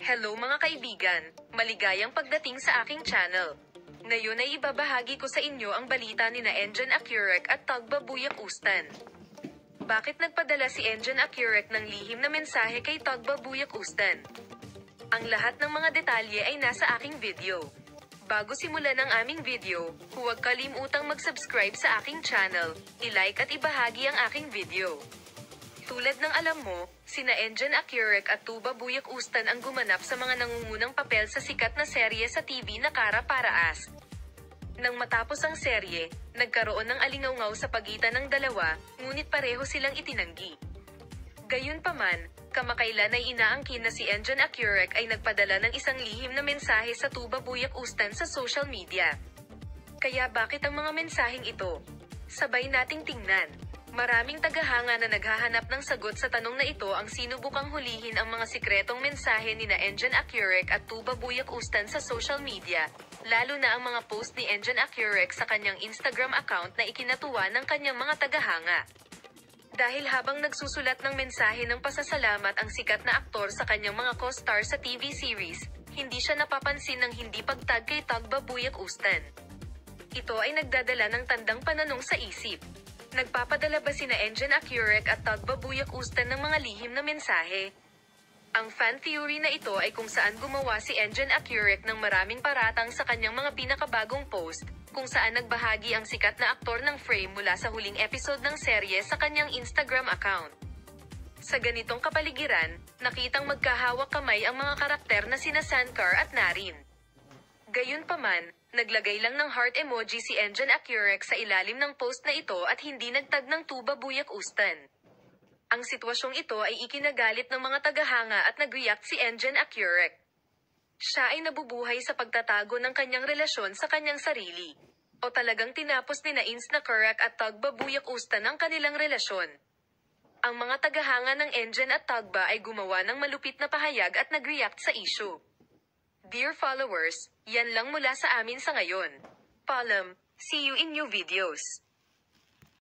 Hello mga kaibigan, maligayang pagdating sa aking channel. Ngayon ay ibabahagi ko sa inyo ang balita ni na Engin Akyurek at Tagba Buyak Ustan. Bakit nagpadala si Engin Akyurek ng lihim na mensahe kay Tagba Buyak Ustan? Ang lahat ng mga detalye ay nasa aking video. Bago simulan ang aming video, huwag kalimutang mag-subscribe sa aking channel, i-like at ibahagi ang aking video. Tulad ng alam mo, sina Engin Akyurek at Tagba Buyak Ustan ang gumanap sa mga nangungunang papel sa sikat na serye sa TV na Kara Para Us. Nang matapos ang serye, nagkaroon ng alingaw sa pagitan ng dalawa, ngunit pareho silang itinanggi. Gayunpaman, kamakailan ay inaangkin na si Engin Akyurek ay nagpadala ng isang lihim na mensahe sa Tagba Buyak Ustan sa social media. Kaya bakit ang mga mensaheng ito? Sabay nating tingnan. Maraming tagahanga na naghahanap ng sagot sa tanong na ito ang sinubukang hulihin ang mga sikretong mensahe ni na Engin Akyurek at Tagba Buyak Ustan sa social media, lalo na ang mga post ni Engin Akyurek sa kanyang Instagram account na ikinatuwa ng kanyang mga tagahanga. Dahil habang nagsusulat ng mensahe ng pasasalamat ang sikat na aktor sa kanyang mga co-star sa TV series, hindi siya napapansin ng hindi pagtag kay Tagba Buyak Ustan. Ito ay nagdadala ng tandang pananong sa isip. Nagpapadala ba sina Engin Akyurek at Tagba Buyak Ustan ng mga lihim na mensahe? Ang fan theory na ito ay kung saan gumawa si Engin Akyurek ng maraming paratang sa kanyang mga pinakabagong post, kung saan nagbahagi ang sikat na aktor ng frame mula sa huling episode ng serye sa kanyang Instagram account. Sa ganitong kapaligiran, nakitang magkahawak kamay ang mga karakter na sina Sankar at Naren. Gayunpaman, naglagay lang ng heart emoji si Engin Akyurek sa ilalim ng post na ito at hindi nagtag ng Tagba Buyak Ustan. Ang sitwasyong ito ay ikinagalit ng mga tagahanga at nag-react si Engin Akyurek. Siya ay nabubuhay sa pagtatago ng kanyang relasyon sa kanyang sarili. O talagang tinapos ni na Engin Akyurek at Tagba Buyak Ustan ang kanilang relasyon. Ang mga tagahanga ng Engin at Tagba ay gumawa ng malupit na pahayag at nag-react sa issue. Dear followers, yan lang mula sa amin sa ngayon. Paalam, see you in new videos.